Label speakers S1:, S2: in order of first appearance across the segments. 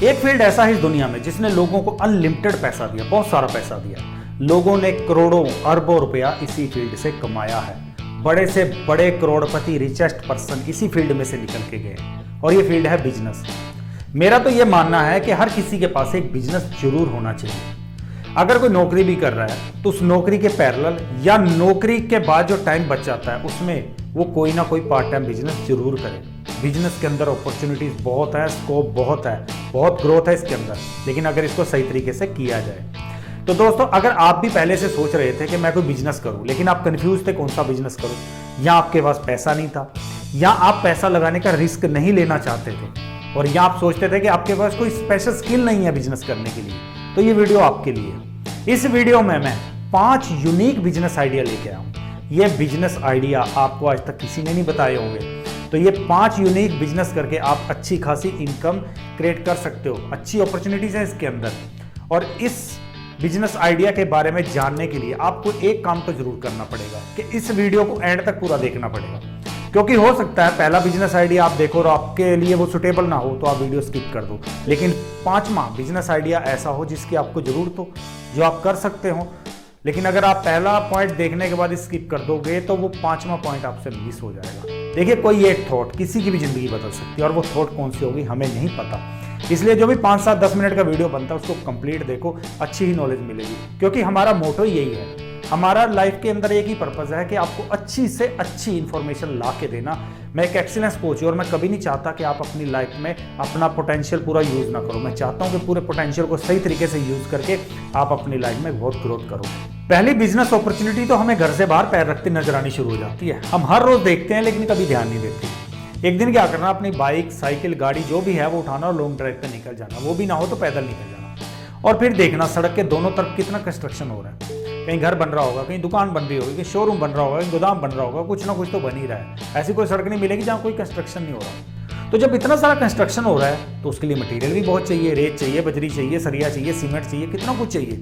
S1: एक फील्ड ऐसा है इस दुनिया में जिसने लोगों को अनलिमिटेड पैसा दिया, बहुत सारा पैसा दिया। लोगों ने करोड़ों अरबों रुपया इसी फील्ड से कमाया है। बड़े से बड़े करोड़पति, रिचेस्ट पर्सन इसी फील्ड में से निकल के गए, और ये फील्ड है बिजनेस। मेरा तो ये मानना है कि हर किसी के पास एक बिजनेस जरूर होना चाहिए। अगर कोई नौकरी भी कर रहा है तो उस नौकरी के पैरेलल या नौकरी के बाद जो टाइम बच जाता है उसमें वो कोई ना कोई पार्ट टाइम बिजनेस जरूर करे। बिजनेस के अंदर अपॉर्चुनिटीज बहुत है, स्कोप बहुत है, बहुत ग्रोथ है इसके अंदर, लेकिन अगर इसको सही तरीके से किया जाए। तो दोस्तों, अगर आप भी पहले से सोच रहे थे कि मैं कोई बिजनेस करूं, लेकिन आप कंफ्यूज थे कौन सा बिजनेस करूं, या आपके पास पैसा नहीं था, या आप पैसा लगाने का रिस्क नहीं लेना चाहते थे, और या आप सोचते थे कि आपके पास कोई स्पेशल स्किल नहीं है बिजनेस करने के लिए, तो ये वीडियो आपके लिए। इस वीडियो में मैं 5 यूनिक बिजनेस आइडिया लेके आया हूं। ये बिजनेस आइडिया आपको आज तक किसी ने नहीं बताए होंगे। तो ये 5 यूनिक बिजनेस करके आप अच्छी खासी इनकम क्रिएट कर सकते हो। अच्छी अपॉर्चुनिटीज है इसके अंदर। और इस बिजनेस आइडिया के बारे में जानने के लिए आपको एक काम तो जरूर करना पड़ेगा कि इस वीडियो को एंड तक पूरा देखना पड़ेगा, क्योंकि हो सकता है पहला बिजनेस आइडिया आप देखो और आपके लिए वो सुटेबल ना हो तो आप वीडियो स्किप कर दो, लेकिन 5वां बिजनेस आइडिया ऐसा हो जिसकी आपको जरूरत हो, जो आप कर सकते हो। लेकिन अगर आप पहला पॉइंट देखने के बाद स्किप कर दोगे तो वो 5वां पॉइंट आपसे मिस हो जाएगा। देखिए, कोई एक थॉट किसी की भी जिंदगी बदल सकती है, और वो थॉट कौन सी होगी हमें नहीं पता। इसलिए जो भी 5, 7, 10 मिनट का वीडियो बनता है उसको कंप्लीट देखो, अच्छी ही नॉलेज मिलेगी, क्योंकि हमारा मोटो यही है। हमारा लाइफ के अंदर एक ही पर्पज है कि आपको अच्छी से अच्छी इंफॉर्मेशन ला के देना। मैं एक एक्सीलेंस कोच हूं और मैं कभी नहीं चाहता कि आप अपनी लाइफ में अपना पोटेंशियल पूरा यूज ना करो। मैं चाहता हूं कि पूरे पोटेंशियल को सही तरीके से यूज करके आप अपनी लाइफ में बहुत ग्रोथ करो। पहली बिजनेस अपॉर्चुनिटी तो हमें घर से बाहर पैर रखते नजर आनी शुरू हो जाती है। हम हर रोज देखते हैं लेकिन कभी ध्यान नहीं देते। एक दिन क्या करना, अपनी बाइक, साइकिल, गाड़ी जो भी है वो उठाना और लॉन्ग ड्राइव पे निकल जाना, वो भी ना हो तो पैदल निकल जाना, और फिर देखना सड़क के दोनों तरफ कितना कंस्ट्रक्शन हो रहा है। कहीं घर बन रहा होगा, कहीं दुकान बन रही होगी, कहीं शोरूम बन रहा होगा, कहीं गोदाम बन रहा होगा, कुछ ना कुछ तो बन ही रहा है। ऐसी कोई सड़क नहीं मिलेगी जहाँ कोई कंस्ट्रक्शन नहीं हो रहा। तो जब इतना सारा कंस्ट्रक्शन हो रहा है तो उसके लिए मटेरियल भी बहुत चाहिए, रेत चाहिए, बजरी चाहिए, सरिया चाहिए, सीमेंट चाहिए, कितना कुछ चाहिए।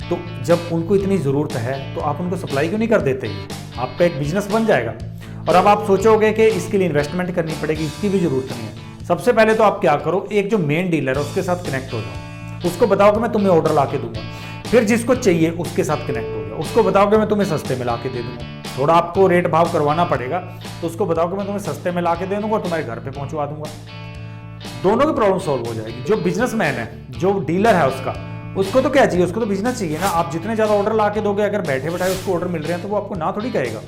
S1: तो जब उनको इतनी ज़रूरत है तो आप उनको सप्लाई क्यों नहीं कर देते? आपका एक बिजनेस बन जाएगा। और अब आप सोचोगे कि इसके लिए इन्वेस्टमेंट करनी पड़ेगी, इसकी भी ज़रूरत नहीं है। सबसे पहले तो आप क्या करो, एक जो मेन डीलर है उसके साथ कनेक्ट हो जाओ, उसको बताओ कि मैं तुम्हें ऑर्डर ला के दूंगा। फिर जिसको चाहिए उसके साथ कनेक्ट हो जाओ, उसको बताओ कि मैं तुम्हें सस्ते में ला के दे दूंगा। थोड़ा आपको रेट भाव करवाना पड़ेगा, तो उसको बताओ कि मैं तुम्हें सस्ते में ला के दे दूंगा और तुम्हारे घर पे पहुंचवा दूंगा। दोनों की प्रॉब्लम सॉल्व हो जाएगी। जो बिजनेसमैन है, जो डीलर है, उसको तो क्या चाहिए, उसको तो बिजनेस चाहिए ना। आप जितने ज़्यादा ऑर्डर ला के दोगे, अगर बैठे बैठाए उसको ऑर्डर मिल रहे हैं तो वो आपको ना थोड़ी कहेगा।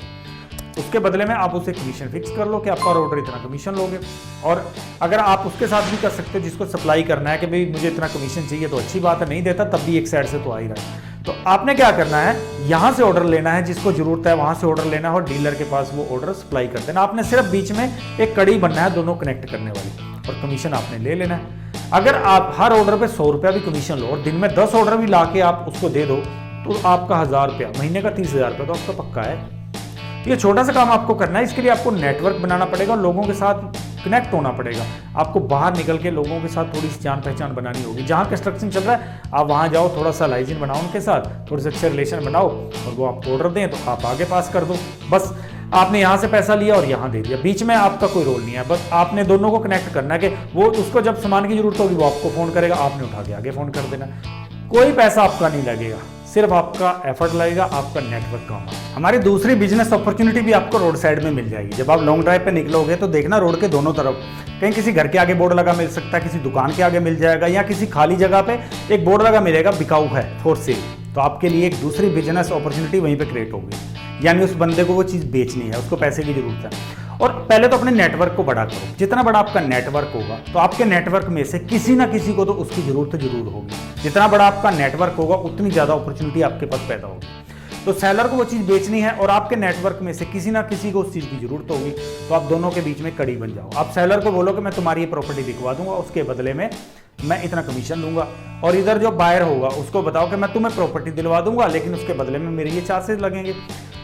S1: उसके बदले में आप उसे कमीशन फिक्स कर लो कि आपका ऑर्डर इतना कमीशन लोगे। और अगर आप उसके साथ भी कर सकते हो, जिसको सप्लाई करना है कि भाई मुझे इतना कमीशन चाहिए, तो अच्छी बात है, नहीं देता तब भी एक साइड से तो आ ही रहा है। तो आपने क्या करना है, यहाँ से ऑर्डर लेना है, जिसको जरूरत है वहां से ऑर्डर लेना है और डीलर के पास वो ऑर्डर सप्लाई कर देना। आपने सिर्फ बीच में एक कड़ी बनना है दोनों कनेक्ट करने वाली, और कमीशन आपने ले लेना है। अगर आप हर ऑर्डर पे 100 रुपया भी कमीशन लो और दिन में 10 ऑर्डर भी ला के आप उसको दे दो, तो आपका 1000 रुपया, महीने का 30,000 रुपया तो आपका पक्का है। ये छोटा सा काम आपको करना है। इसके लिए आपको नेटवर्क बनाना पड़ेगा और लोगों के साथ कनेक्ट होना पड़ेगा। आपको बाहर निकल के लोगों के साथ थोड़ी सी जान पहचान बनानी होगी। जहाँ कंस्ट्रक्शन चल रहा है आप वहाँ जाओ, थोड़ा सा लाइजिन बनाओ उनके साथ, थोड़े से अच्छे रिलेशन बनाओ, और वो आपको ऑर्डर दें तो आप आगे पास कर दो। बस आपने यहाँ से पैसा लिया और यहाँ दे दिया, बीच में आपका कोई रोल नहीं है। बस आपने दोनों को कनेक्ट करना है कि वो उसको जब सामान की जरूरत होगी वो आपको फोन करेगा, आपने उठा के आगे फोन कर देना। कोई पैसा आपका नहीं लगेगा, सिर्फ आपका एफर्ट लगेगा, आपका नेटवर्क काम है। हमारी दूसरी बिजनेस अपॉर्चुनिटी भी आपको रोड साइड में मिल जाएगी। जब आप लॉन्ग ड्राइव पे निकलोगे तो देखना रोड के दोनों तरफ कहीं किसी घर के आगे बोर्ड लगा मिल सकता है, किसी दुकान के आगे मिल जाएगा, या किसी खाली जगह पे एक बोर्ड लगा मिलेगा, बिकाऊ है, फॉर सेल। तो आपके लिए एक दूसरी बिजनेस अपॉर्चुनिटी वहीं पे क्रिएट होगी। यानी उस बंदे को वो चीज़ बेचनी है, उसको पैसे की जरूरत है। और पहले तो अपने नेटवर्क को बड़ा करो। जितना बड़ा आपका नेटवर्क होगा तो आपके नेटवर्क में से किसी ना किसी को तो उसकी जरूरत जरूर होगी। जितना बड़ा आपका नेटवर्क होगा उतनी ज़्यादा अपॉर्चुनिटी आपके पास पैदा होगी। तो सेलर को वो चीज़ बेचनी है और आपके नेटवर्क में से किसी ना किसी को उस चीज़ की जरूरत होगी, तो आप दोनों के बीच में कड़ी बन जाओ। आप सेलर को बोलो कि मैं तुम्हारी ये प्रॉपर्टी बिकवा दूंगा, उसके बदले में मैं इतना कमीशन दूंगा। और इधर जो बायर होगा उसको बताओ कि मैं तुम्हें प्रॉपर्टी दिलवा दूंगा, लेकिन उसके बदले में मेरे ये चार्जेस लगेंगे।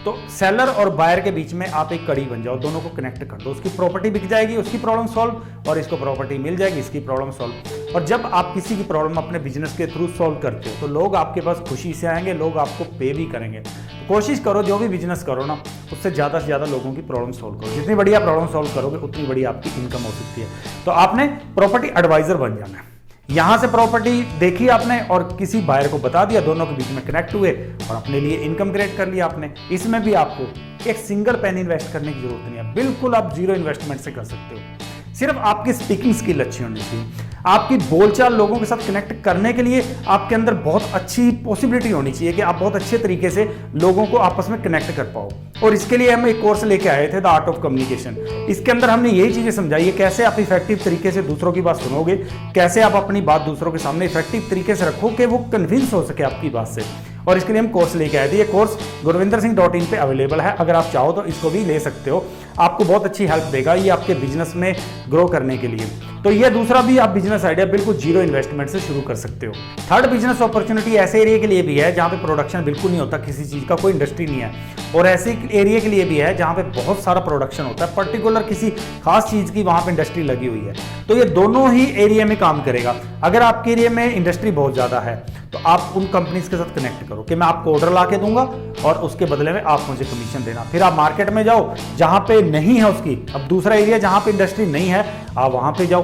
S1: तो सेलर और बायर के बीच में आप एक कड़ी बन जाओ, दोनों को कनेक्ट कर दो। उसकी प्रॉपर्टी बिक जाएगी, उसकी प्रॉब्लम सॉल्व, और इसको प्रॉपर्टी मिल जाएगी, इसकी प्रॉब्लम सॉल्व। और जब आप किसी की प्रॉब्लम अपने बिजनेस के थ्रू सॉल्व करते हो तो लोग आपके पास खुशी से आएंगे, लोग आपको पे भी करेंगे। तो कोशिश करो जो भी बिजनेस करो ना, उससे ज़्यादा से ज़्यादा लोगों की प्रॉब्लम सॉल्व करो। जितनी बढ़िया प्रॉब्लम सॉल्व करोगे उतनी बड़ी आपकी इनकम हो सकती है। तो आपने प्रॉपर्टी एडवाइजर बन जाना है। यहां से प्रॉपर्टी देखी आपने और किसी बायर को बता दिया, दोनों के बीच में कनेक्ट हुए और अपने लिए इनकम क्रिएट कर लिया आपने। इसमें भी आपको एक सिंगल पेन इन्वेस्ट करने की जरूरत नहीं है, बिल्कुल आप जीरो इन्वेस्टमेंट से कर सकते हो। सिर्फ आपकी स्पीकिंग स्किल अच्छी होनी चाहिए, आपकी बोलचाल लोगों के साथ कनेक्ट करने के लिए आपके अंदर बहुत अच्छी पॉसिबिलिटी होनी चाहिए कि आप बहुत अच्छे तरीके से लोगों को आपस में कनेक्ट कर पाओ। और इसके लिए हम एक कोर्स लेके आए थे, द आर्ट ऑफ कम्युनिकेशन। इसके अंदर हमने यही चीजें समझाई है, कैसे आप इफेक्टिव तरीके से दूसरों की बात सुनोगे, कैसे आप अपनी बात दूसरों के सामने इफेक्टिव तरीके से रखो कि वो कन्विंस हो सके आपकी बात से। और इसके लिए हम कोर्स लेके आए थे। ये कोर्स gurvindersinghh.in पे अवेलेबल है, अगर आप चाहो तो इसको भी ले सकते हो, आपको बहुत अच्छी हेल्प देगा ये आपके बिजनेस में ग्रो करने के लिए। तो ये दूसरा भी आप बिजनेस आइडिया बिल्कुल जीरो इन्वेस्टमेंट से शुरू कर सकते हो। थर्ड बिजनेस अपॉर्चुनिटी ऐसे एरिया के लिए भी है जहां पे प्रोडक्शन बिल्कुल नहीं होता, किसी चीज का कोई इंडस्ट्री नहीं है, और ऐसे एरिया के लिए भी है जहां पे बहुत सारा प्रोडक्शन होता है, पर्टिकुलर किसी खास चीज की वहां पे इंडस्ट्री लगी हुई है। तो ये दोनों ही एरिया में काम करेगा। अगर आपके एरिया में इंडस्ट्री बहुत ज्यादा है तो आप उन कंपनीज के साथ कनेक्ट करो कि मैं आपको ऑर्डर ला के दूंगा और उसके बदले में आप मुझे कमीशन देना। फिर आप मार्केट में जाओ जहां पे नहीं है उसकी, अब दूसरा एरिया जहां पे इंडस्ट्री नहीं है, आप वहां पे जाओ,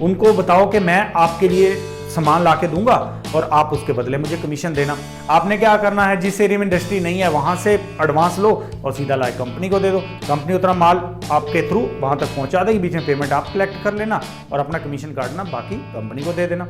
S1: उनको बताओ कि मैं आपके लिए सामान ला के दूंगा और आप उसके बदले मुझे कमीशन देना। आपने क्या करना है, जिस एरिया में इंडस्ट्री नहीं है वहां से एडवांस लो और सीधा ला कंपनी को दे दो, कंपनी उतना माल आपके थ्रू वहां तक पहुंचा देगी, बीच में पेमेंट आप कलेक्ट कर लेना और अपना कमीशन काटना बाकी कंपनी को दे देना।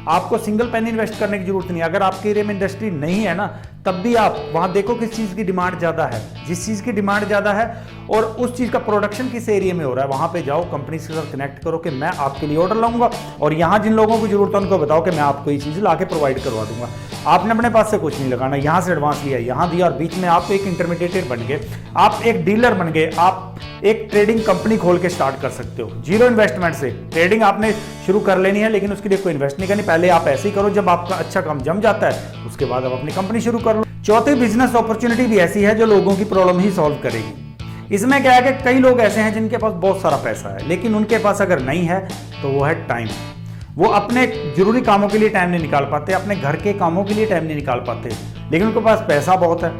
S1: आपको सिंगल पेन इन्वेस्ट करने की जरूरत नहीं। अगर आपके एरिया में इंडस्ट्री नहीं है ना, तब भी आप वहां देखो किस चीज की डिमांड ज्यादा है, जिस चीज की डिमांड ज्यादा है और उस चीज का प्रोडक्शन किस एरिया में हो रहा है, वहां पे जाओ, कंपनी के साथ कनेक्ट करो कि मैं आपके लिए ऑर्डर लाऊंगा और यहां जिन लोगों को जरूरत है उनको बताओ कि मैं आपको ये चीज ला के प्रोवाइड करवा दूंगा। आपने अपने पास से कुछ नहीं लगाना, यहां से एडवांस लिया, यहां दिया और बीच में आप एक इंटरमीडिएटर बन गए, आप एक डीलर बन गए, आप एक ट्रेडिंग कंपनी खोल के स्टार्ट कर सकते हो जीरो इन्वेस्टमेंट से। ट्रेडिंग आपने शुरू कर लेनी है लेकिन उसके लिए कोई इन्वेस्ट नहीं करनी, पहले आप ऐसे ही करो, जब आपका अच्छा काम जम जाता है उसके बाद आप अपनी कंपनी शुरू कर लो। चौथी बिजनेस अपॉर्चुनिटी भी ऐसी है जो लोगों की प्रॉब्लम ही सॉल्व करेगी। इसमें क्या है कि कई लोग ऐसे हैं जिनके पास बहुत सारा पैसा है लेकिन उनके पास अगर नहीं है तो वो है टाइम। वो अपने जरूरी कामों के लिए टाइम नहीं निकाल पाते, अपने घर के कामों के लिए टाइम नहीं निकाल पाते, लेकिन उनके पास पैसा बहुत है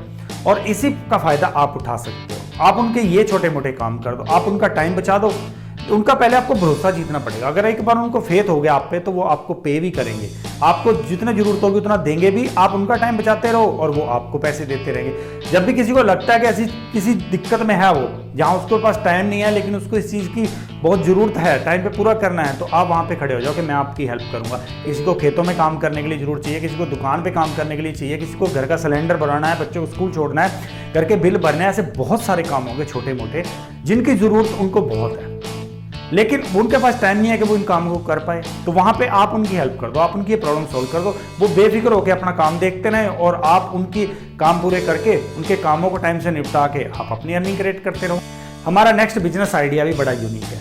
S1: और इसी का फायदा आप उठा सकते हो। आप उनके ये छोटे मोटे काम कर दो, आप उनका टाइम बचा दो। उनका पहले आपको भरोसा जीतना पड़ेगा। अगर एक बार उनको फेथ हो गया आप पे तो वो आपको पे भी करेंगे, आपको जितना जरूरत होगी उतना देंगे भी। आप उनका टाइम बचाते रहो और वो आपको पैसे देते रहेंगे। जब भी किसी को लगता है कि ऐसी किसी दिक्कत में है वो, जहाँ उसके पास टाइम नहीं है लेकिन उसको इस चीज़ की बहुत ज़रूरत है, टाइम पे पूरा करना है, तो आप वहाँ पे खड़े हो जाओ कि मैं आपकी हेल्प करूँगा। किसी को खेतों में काम करने के लिए जरूरत चाहिए, किसी को दुकान पे काम करने के लिए चाहिए, किसी को घर का सिलेंडर बनाना है, बच्चों को स्कूल छोड़ना है, घर के बिल भरना है, ऐसे बहुत सारे काम होंगे छोटे मोटे जिनकी ज़रूरत उनको बहुत है लेकिन उनके पास टाइम नहीं है कि वो इन कामों को कर पाए। तो वहाँ पे आप उनकी हेल्प कर दो, आप उनकी प्रॉब्लम सॉल्व कर दो, वो बेफिक्र होकर अपना काम देखते रहें और आप उनकी काम पूरे करके उनके कामों को टाइम से निपटा के आप अपनी अर्निंग क्रिएट करते रहो। हमारा नेक्स्ट बिजनेस आइडिया भी बड़ा यूनिक है।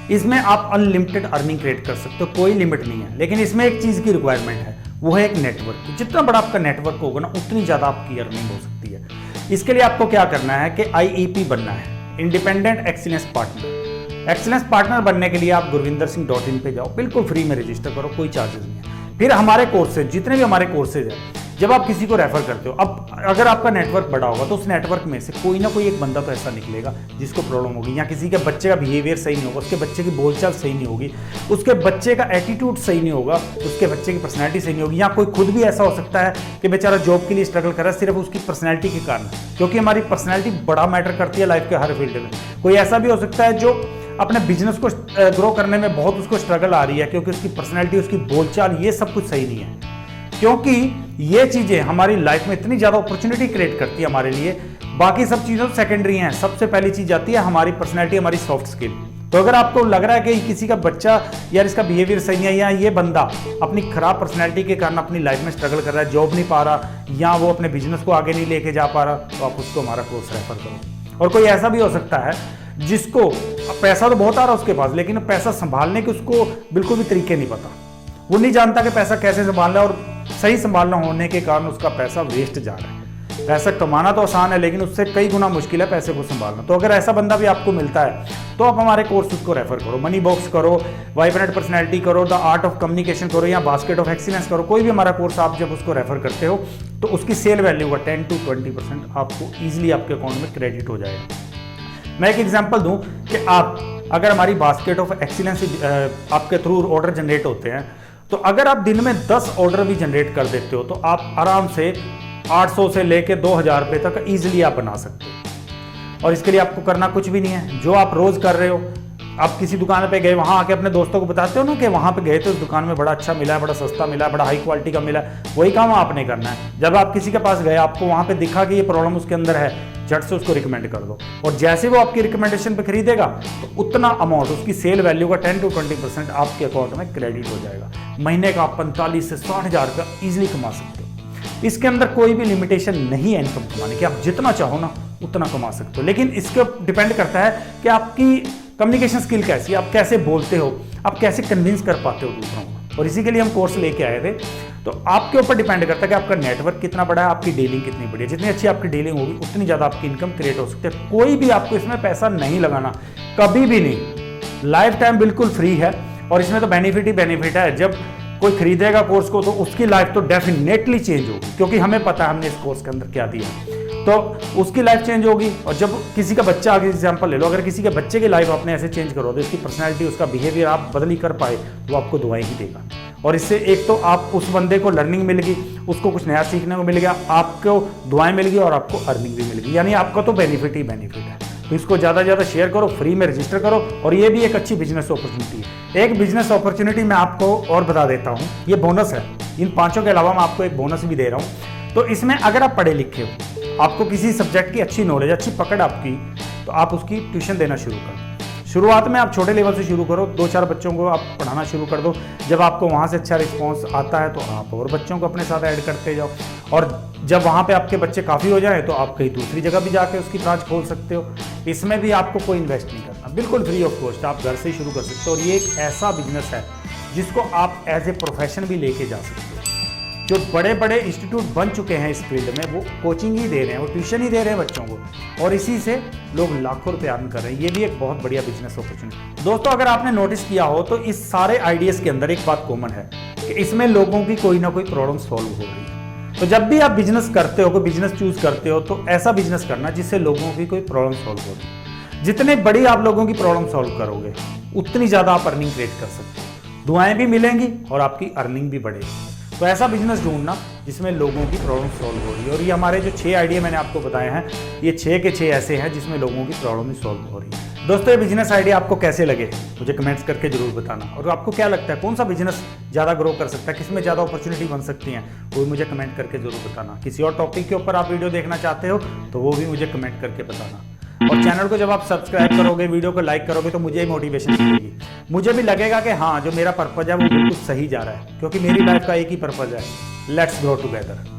S1: इसमें आप अनलिमिटेड अर्निंग क्रिएट कर सकते हो, कोई लिमिट नहीं है, लेकिन इसमें एक चीज़ की रिक्वायरमेंट है, वो है एक नेटवर्क। जितना बड़ा आपका नेटवर्क होगा ना उतनी ज़्यादा आपकी अर्निंग हो सकती है। इसके लिए आपको क्या करना है कि IEP बनना है, independent excellence partner. Excellence partner बनने के लिए आप gurvindersinghh.in पे जाओ, बिल्कुल फ्री में रजिस्टर करो, कोई चार्जेस नहीं है। फिर हमारे कोर्सेज, जितने भी हमारे कोर्सेज हैं, जब आप किसी को रेफर करते हो, अब अगर आपका नेटवर्क बड़ा होगा तो उस नेटवर्क में से कोई ना कोई एक बंदा तो ऐसा निकलेगा जिसको प्रॉब्लम होगी, या किसी के बच्चे का बिहेवियर सही नहीं होगा, उसके बच्चे की बोलचाल सही नहीं होगी, उसके बच्चे का एटीट्यूड सही नहीं होगा, उसके बच्चे की पर्सनैलिटी सही नहीं होगी, या कोई खुद भी ऐसा हो सकता है कि बेचारा जॉब के लिए स्ट्रगल कर रहा है सिर्फ उसकी पर्सनैलिटी के कारण, क्योंकि हमारी पर्सनैलिटी बड़ा मैटर करती है लाइफ के हर फील्ड में। कोई ऐसा भी हो सकता है जो अपने बिजनेस को ग्रो करने में बहुत उसको स्ट्रगल आ रही है क्योंकि उसकी पर्सनैलिटी, उसकी बोलचाल, ये सब कुछ सही नहीं है। क्योंकि ये चीजें हमारी लाइफ में इतनी ज्यादा अपॉर्चुनिटी क्रिएट करती है हमारे लिए, बाकी सब चीजों सेकेंडरी हैं। सबसे पहली चीज आती है हमारी पर्सनैलिटी, हमारी सॉफ्ट स्किल। तो अगर आपको लग रहा है कि किसी का बच्चा यार इसका बिहेवियर सही नहीं है, या ये बंदा अपनी खराब पर्सनैलिटी के कारण अपनी लाइफ में स्ट्रगल कर रहा है, जॉब नहीं पा रहा, या वो अपने बिजनेस को आगे नहीं लेके जा पा रहा, तो आप उसको हमारा कोर्स रेफर करो। और कोई ऐसा भी हो सकता है जिसको पैसा तो बहुत आ रहा है उसके पास, लेकिन पैसा संभालने के उसको बिल्कुल भी तरीके नहीं पता, वो नहीं जानता कि पैसा कैसे संभालना है, और सही संभालना होने के कारण उसका पैसा वेस्ट जा रहा है। पैसा कमाना तो आसान है लेकिन उससे कई गुना मुश्किल है पैसे को संभालना। तो अगर ऐसा बंदा भी आपको मिलता है तो आप हमारे कोर्स उसको रेफर करो, मनी बॉक्स करो, वाइब्रेंट पर्सनैलिटी करो, द आर्ट ऑफ कम्युनिकेशन करो, या बास्केट ऑफ एक्सीलेंस करो, कोई भी हमारा कोर्स आप जब उसको रेफर करते हो तो उसकी सेल वैल्यू का 10 to 20% आपको ईजिली आपके अकाउंट में क्रेडिट हो जाएगा। मैं एक एग्जांपल दूं कि आप अगर हमारी बास्केट ऑफ एक्सीलेंस आपके थ्रू ऑर्डर जनरेट होते हैं तो अगर आप दिन में 10 ऑर्डर भी जनरेट कर देते हो तो आप आराम से 800 से लेके 2000 रुपये तक इजीली आप बना सकते हो। और इसके लिए आपको करना कुछ भी नहीं है। जो आप रोज कर रहे हो, आप किसी दुकान पे गए, वहां आके अपने दोस्तों को बताते हो ना कि वहां पे गए तो इस दुकान में बड़ा अच्छा मिला है, बड़ा सस्ता मिला है, बड़ा हाई क्वालिटी का मिला है, वही काम आपने करना है। जब आप किसी के पास गए, आपको वहां पे दिखा कि ये प्रॉब्लम उसके अंदर है, झट से उसको रिकमेंड कर दो। और जैसे वो आपकी रिकमेंडेशन पे खरीदेगा तो उतना अमाउंट, उसकी सेल वैल्यू का 10 to 20% आपके अकाउंट में क्रेडिट हो जाएगा। महीने का आप 45 से 60 हज़ार रुपया ईजिली कमा सकते हो। इसके अंदर कोई भी लिमिटेशन नहीं है इनकम कमाने की, आप जितना चाहो ना उतना कमा सकते हो। लेकिन इसके डिपेंड करता है कि आपकी कम्युनिकेशन स्किल कैसी है, आप कैसे बोलते हो, आप कैसे कन्विंस कर पाते हो दूसरों को। और इसी के लिए हम कोर्स लेके आए थे। तो आपके ऊपर डिपेंड करता है कि आपका नेटवर्क कितना बड़ा है, आपकी डीलिंग कितनी बड़ी है। जितनी अच्छी आपकी डीलिंग होगी उतनी ज़्यादा आपकी इनकम क्रिएट हो सकती है। कोई भी आपको इसमें पैसा नहीं लगाना, कभी भी नहीं। लाइफ टाइम बिल्कुल फ्री है और इसमें तो बेनिफिट ही बेनिफिट है। जब कोई खरीदेगा कोर्स को तो उसकी लाइफ तो डेफिनेटली चेंज होगी, क्योंकि हमें पता है हमने इस कोर्स के अंदर क्या दिया है, तो उसकी लाइफ चेंज होगी। और जब किसी का बच्चा, आगे एग्जांपल ले लो, अगर किसी के बच्चे की लाइफ आपने ऐसे चेंज करो तो उसकी पर्सनैलिटी, उसका बिहेवियर आप बदल ही कर पाए तो आपको दुआएं ही देगा। और इससे एक तो आप उस बंदे को लर्निंग मिल गई, उसको कुछ नया सीखने को मिल गया, आपको दुआएं मिल गई और आपको अर्निंग भी मिल गई, यानी आपका तो बेनिफिट ही बेनिफिट है। तो इसको ज़्यादा से ज़्यादा शेयर करो, फ्री में रजिस्टर करो। और ये भी एक अच्छी बिजनेस अपॉर्चुनिटी है। एक बिजनेस अपॉर्चुनिटी मैं आपको और बता देता हूँ, ये बोनस है। इन 5 के अलावा मैं आपको एक बोनस भी दे रहा हूँ। तो इसमें अगर आप पढ़े लिखे हो, आपको किसी सब्जेक्ट की अच्छी नॉलेज, अच्छी पकड़ आपकी, तो आप उसकी ट्यूशन देना शुरू करो। शुरुआत में आप छोटे लेवल से शुरू करो, 2-4 बच्चों को आप पढ़ाना शुरू कर दो। जब आपको वहाँ से अच्छा रिस्पांस आता है तो आप और बच्चों को अपने साथ ऐड करते जाओ। और जब वहाँ पे आपके बच्चे काफ़ी हो जाए तो आप कहीं दूसरी जगह भी जाके उसकी ब्रांच खोल सकते हो। इसमें भी आपको कोई इन्वेस्ट नहीं करना, बिल्कुल फ्री ऑफ कॉस्ट, आप घर से ही शुरू कर सकते हो। और ये एक ऐसा बिजनेस है जिसको आप एज ए प्रोफेशन भी लेके जा सकते हो। जो बड़े बड़े इंस्टीट्यूट बन चुके हैं इस फील्ड में, वो कोचिंग ही दे रहे हैं, वो ट्यूशन ही दे रहे हैं बच्चों को, और इसी से लोग लाखों रुपए अर्न कर रहे हैं। ये भी एक बहुत बढ़िया बिजनेस अपॉर्चुनिटी। दोस्तों, अगर आपने नोटिस किया हो तो इस सारे आइडियाज़ के अंदर एक बात कॉमन है कि इसमें लोगों की कोई ना कोई प्रॉब्लम सॉल्व हो रही है। तो जब भी आप बिजनेस करते हो, कोई बिजनेस चूज करते हो, तो ऐसा बिजनेस करना जिससे लोगों की कोई प्रॉब्लम सॉल्व हो रही है। जितने बड़ी आप लोगों की प्रॉब्लम सॉल्व करोगे उतनी ज़्यादा आप अर्निंग क्रिएट कर सकते हो, दुआएं भी मिलेंगी और आपकी अर्निंग भी बढ़ेगी। तो ऐसा बिजनेस ढूंढना जिसमें लोगों की प्रॉब्लम सॉल्व हो रही है। और ये हमारे जो 6 आइडिया मैंने आपको बताए हैं, ये 6 के 6 ऐसे हैं जिसमें लोगों की प्रॉब्लम ही सॉल्व हो रही है। दोस्तों, ये बिजनेस आइडिया आपको कैसे लगे मुझे कमेंट्स करके जरूर बताना। और आपको क्या लगता है कौन सा बिजनेस ज़्यादा ग्रो कर सकता है, किसमें ज़्यादा अपॉर्चुनिटी बन सकती हैं, वो भी मुझे कमेंट करके जरूर बताना। किसी और टॉपिक के ऊपर आप वीडियो देखना चाहते हो तो वो भी मुझे कमेंट करके बताना। और चैनल को जब आप सब्सक्राइब करोगे, वीडियो को लाइक करोगे, तो मुझे मोटिवेशन मिलेगी। मुझे भी लगेगा कि हाँ, जो मेरा पर्पज है वो बिल्कुल सही जा रहा है, क्योंकि मेरी लाइफ का एक ही पर्पज है, लेट्स ग्रो टुगेदर।